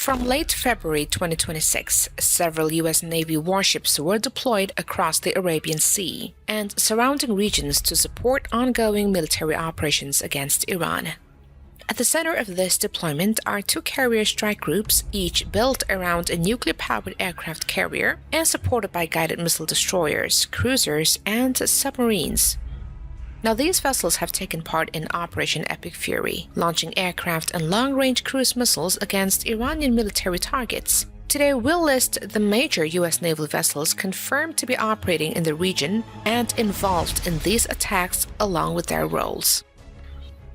From late February 2026, several U.S. Navy warships were deployed across the Arabian Sea and surrounding regions to support ongoing military operations against Iran. At the center of this deployment are two carrier strike groups, each built around a nuclear-powered aircraft carrier and supported by guided missile destroyers, cruisers, and submarines. Now, these vessels have taken part in Operation Epic Fury, launching aircraft and long-range cruise missiles against Iranian military targets. Today, we'll list the major U.S. naval vessels confirmed to be operating in the region and involved in these attacks along with their roles.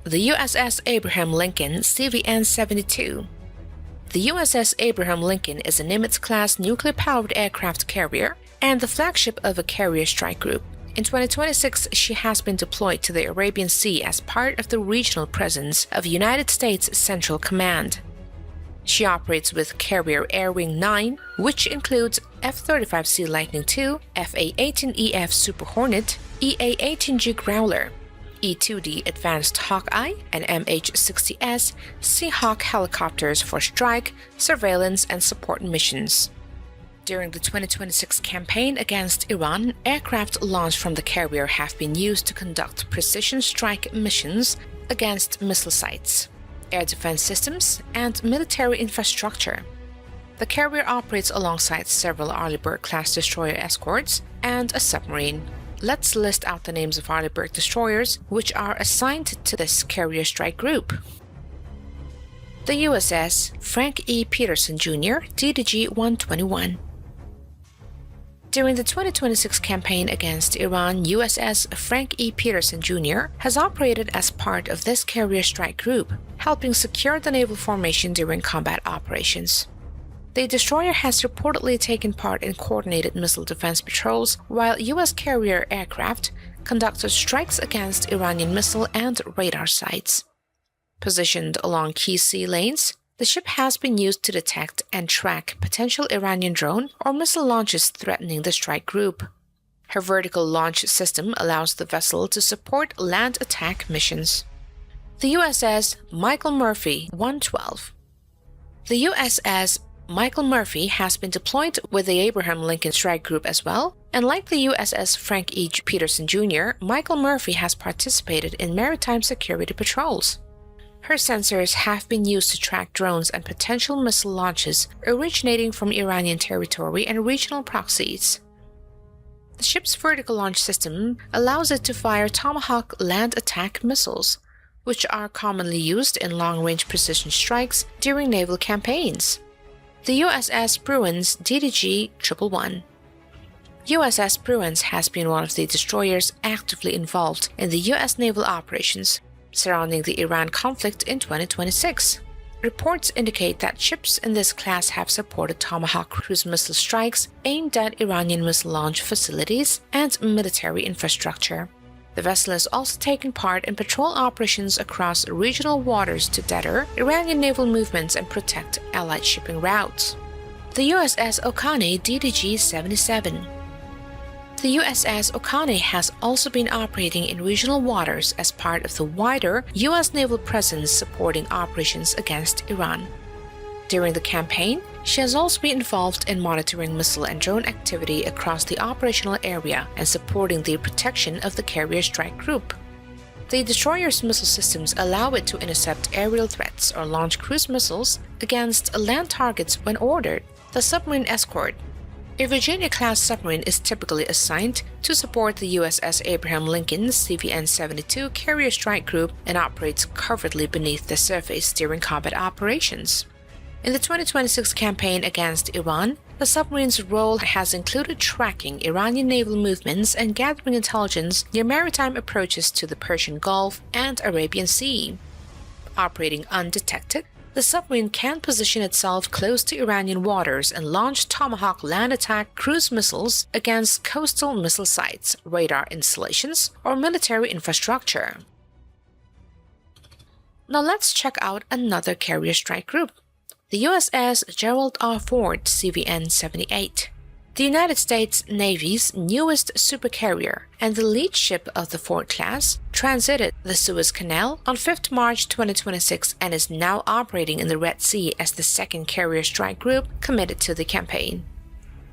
The USS Abraham Lincoln CVN-72. The USS Abraham Lincoln is a Nimitz-class nuclear-powered aircraft carrier and the flagship of a carrier strike group. In 2026, she has been deployed to the Arabian Sea as part of the regional presence of United States Central Command. She operates with Carrier Air Wing 9, which includes F-35C Lightning II, F/A-18EF Super Hornet, EA-18G Growler, E-2D Advanced Hawkeye, and MH-60S Seahawk helicopters for strike, surveillance, and support missions. During the 2026 campaign against Iran, aircraft launched from the carrier have been used to conduct precision strike missions against missile sites, air defense systems, and military infrastructure. The carrier operates alongside several Arleigh-Burke-class destroyer escorts and a submarine. Let's list out the names of Arleigh-Burke destroyers which are assigned to this carrier strike group. The USS Frank E. Peterson Jr. DDG-121. During the 2026 campaign against Iran, USS Frank E. Peterson Jr. has operated as part of this carrier strike group, helping secure the naval formation during combat operations. The destroyer has reportedly taken part in coordinated missile defense patrols, while U.S. carrier aircraft conducted strikes against Iranian missile and radar sites. Positioned along key sea lanes, the ship has been used to detect and track potential Iranian drone or missile launches threatening the strike group. Her vertical launch system allows the vessel to support land attack missions. The USS Michael Murphy 112. The USS Michael Murphy has been deployed with the Abraham Lincoln strike group as well, and like the USS Frank E. Peterson Jr., Michael Murphy has participated in maritime security patrols. Her sensors have been used to track drones and potential missile launches originating from Iranian territory and regional proxies. The ship's vertical launch system allows it to fire Tomahawk land attack missiles, which are commonly used in long-range precision strikes during naval campaigns. The USS Bruins DDG-111. USS Bruins has been one of the destroyers actively involved in the U.S. naval operations surrounding the Iran conflict in 2026. Reports indicate that ships in this class have supported Tomahawk cruise missile strikes aimed at Iranian missile launch facilities and military infrastructure. The vessel has also taken part in patrol operations across regional waters to deter Iranian naval movements and protect Allied shipping routes. The USS Okane DDG-77. The USS Okane has also been operating in regional waters as part of the wider U.S. naval presence supporting operations against Iran. During the campaign, she has also been involved in monitoring missile and drone activity across the operational area and supporting the protection of the carrier strike group. The destroyer's missile systems allow it to intercept aerial threats or launch cruise missiles against land targets when ordered. The submarine escort. A Virginia-class submarine is typically assigned to support the USS Abraham Lincoln CVN-72 carrier strike group and operates covertly beneath the surface during combat operations. In the 2026 campaign against Iran, the submarine's role has included tracking Iranian naval movements and gathering intelligence near maritime approaches to the Persian Gulf and Arabian Sea. Operating undetected, the submarine can position itself close to Iranian waters and launch Tomahawk land attack cruise missiles against coastal missile sites, radar installations, or military infrastructure. Now let's check out another carrier strike group, the USS Gerald R. CVN-78. the United States Navy's newest supercarrier and the lead ship of the Ford class, transited the Suez Canal on 5 March 2026 and is now operating in the Red Sea as the second carrier strike group committed to the campaign.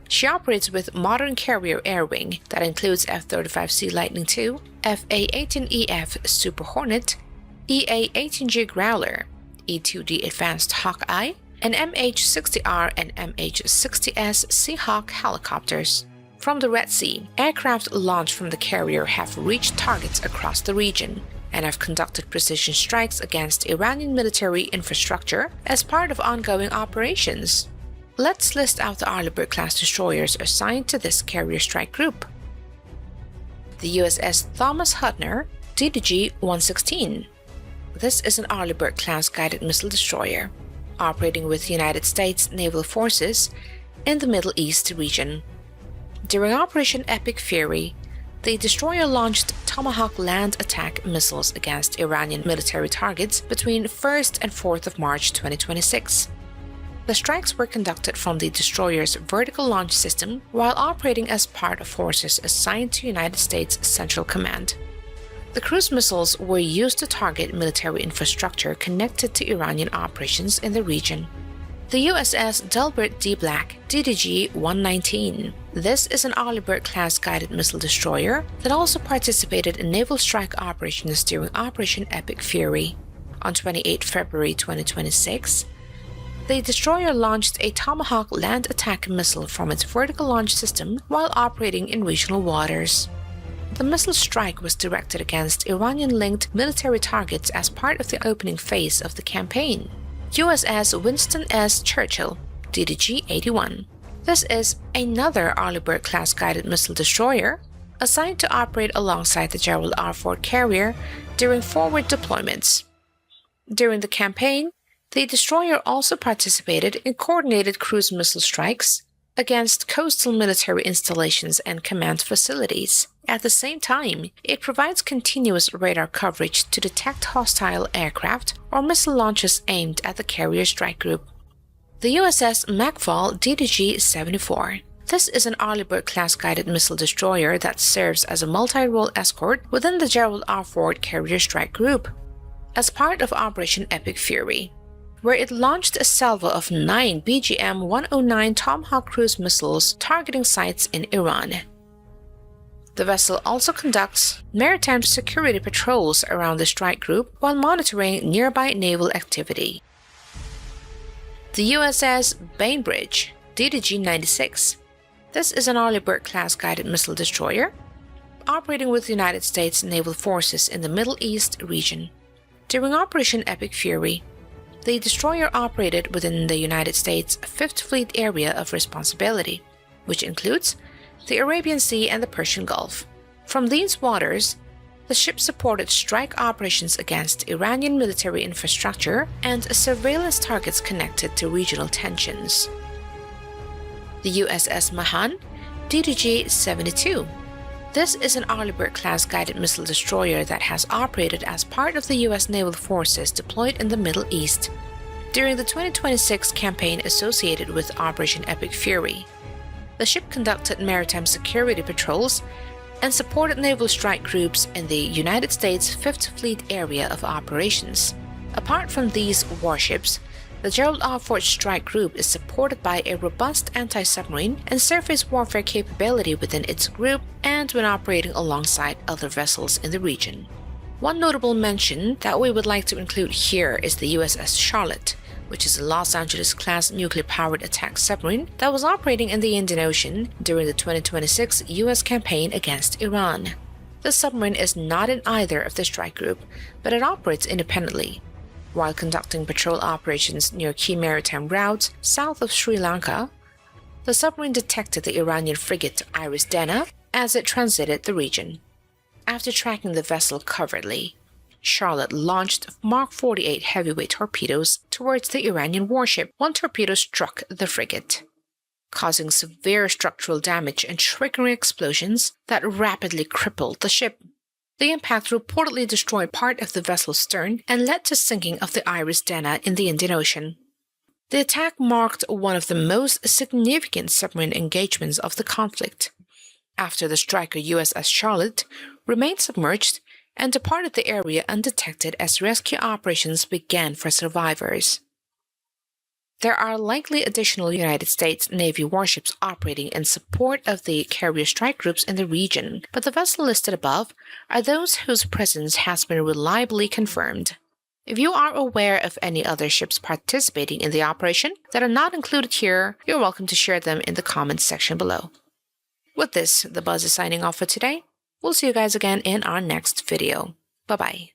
She operates with modern carrier air wing that includes F-35C Lightning II, F/A-18EF Super Hornet, EA-18G Growler, E-2D Advanced Hawkeye, and MH-60R and MH-60S Seahawk helicopters. From the Red Sea, aircraft launched from the carrier have reached targets across the region and have conducted precision strikes against Iranian military infrastructure as part of ongoing operations. Let's list out the Arleigh-Burke-class destroyers assigned to this carrier strike group. The USS Thomas Hudner, DDG-116. This is an Arleigh-Burke-class guided missile destroyer, operating with United States naval forces in the Middle East region. During Operation Epic Fury, the destroyer launched Tomahawk land attack missiles against Iranian military targets between 1st and 4th of March 2026. The strikes were conducted from the destroyer's vertical launch system while operating as part of forces assigned to United States Central Command. The cruise missiles were used to target military infrastructure connected to Iranian operations in the region. The USS Delbert D. Black, DDG-119. This is an Arleigh-Burke-class guided missile destroyer that also participated in naval strike operations during Operation Epic Fury. On 28 February 2026, the destroyer launched a Tomahawk land attack missile from its vertical launch system while operating in regional waters. The missile strike was directed against Iranian-linked military targets as part of the opening phase of the campaign. USS Winston S. Churchill, DDG-81. This is another Arleigh-Burke-class guided missile destroyer assigned to operate alongside the Gerald R. Ford carrier during forward deployments. During the campaign, the destroyer also participated in coordinated cruise missile strikes against coastal military installations and command facilities. At the same time, it provides continuous radar coverage to detect hostile aircraft or missile launches aimed at the carrier strike group. The USS McFall DDG-74. This is an Arleigh-Burke-class guided missile destroyer that serves as a multi-role escort within the Gerald R. Ford carrier strike group as part of Operation Epic Fury, where it launched a salvo of 9 BGM-109 Tomahawk cruise missiles targeting sites in Iran. The vessel also conducts maritime security patrols around the strike group while monitoring nearby naval activity. The USS Bainbridge, DDG-96. This is an Arleigh-Burke-class guided missile destroyer operating with the United States naval forces in the Middle East region. During Operation Epic Fury, the destroyer operated within the United States 5th Fleet area of responsibility, which includes the Arabian Sea and the Persian Gulf. From these waters, the ship supported strike operations against Iranian military infrastructure and surveillance targets connected to regional tensions. The USS Mahan, DDG-72. This is an Arleigh-Burke-class guided missile destroyer that has operated as part of the U.S. naval forces deployed in the Middle East during the 2026 campaign associated with Operation Epic Fury. The ship conducted maritime security patrols and supported naval strike groups in the United States 5th Fleet area of operations. Apart from these warships, the Gerald R. Ford strike group is supported by a robust anti-submarine and surface warfare capability within its group and when operating alongside other vessels in the region. One notable mention that we would like to include here is the USS Charlotte, which is a Los Angeles-class nuclear-powered attack submarine that was operating in the Indian Ocean during the 2026 U.S. campaign against Iran. The submarine is not in either of the strike group, but it operates independently. While conducting patrol operations near key maritime routes south of Sri Lanka, the submarine detected the Iranian frigate Iris Dana as it transited the region. After tracking the vessel covertly, Charlotte launched Mark 48 heavyweight torpedoes towards the Iranian warship. One torpedo struck the frigate, causing severe structural damage and triggering explosions that rapidly crippled the ship. The impact reportedly destroyed part of the vessel's stern and led to sinking of the Iris Dana in the Indian Ocean. The attack marked one of the most significant submarine engagements of the conflict, after the striker USS Charlotte remained submerged and departed the area undetected as rescue operations began for survivors. There are likely additional United States Navy warships operating in support of the carrier strike groups in the region, but the vessels listed above are those whose presence has been reliably confirmed. If you are aware of any other ships participating in the operation that are not included here, you're welcome to share them in the comments section below. With this, the Buzz is signing off for today. We'll see you guys again in our next video. Bye-bye.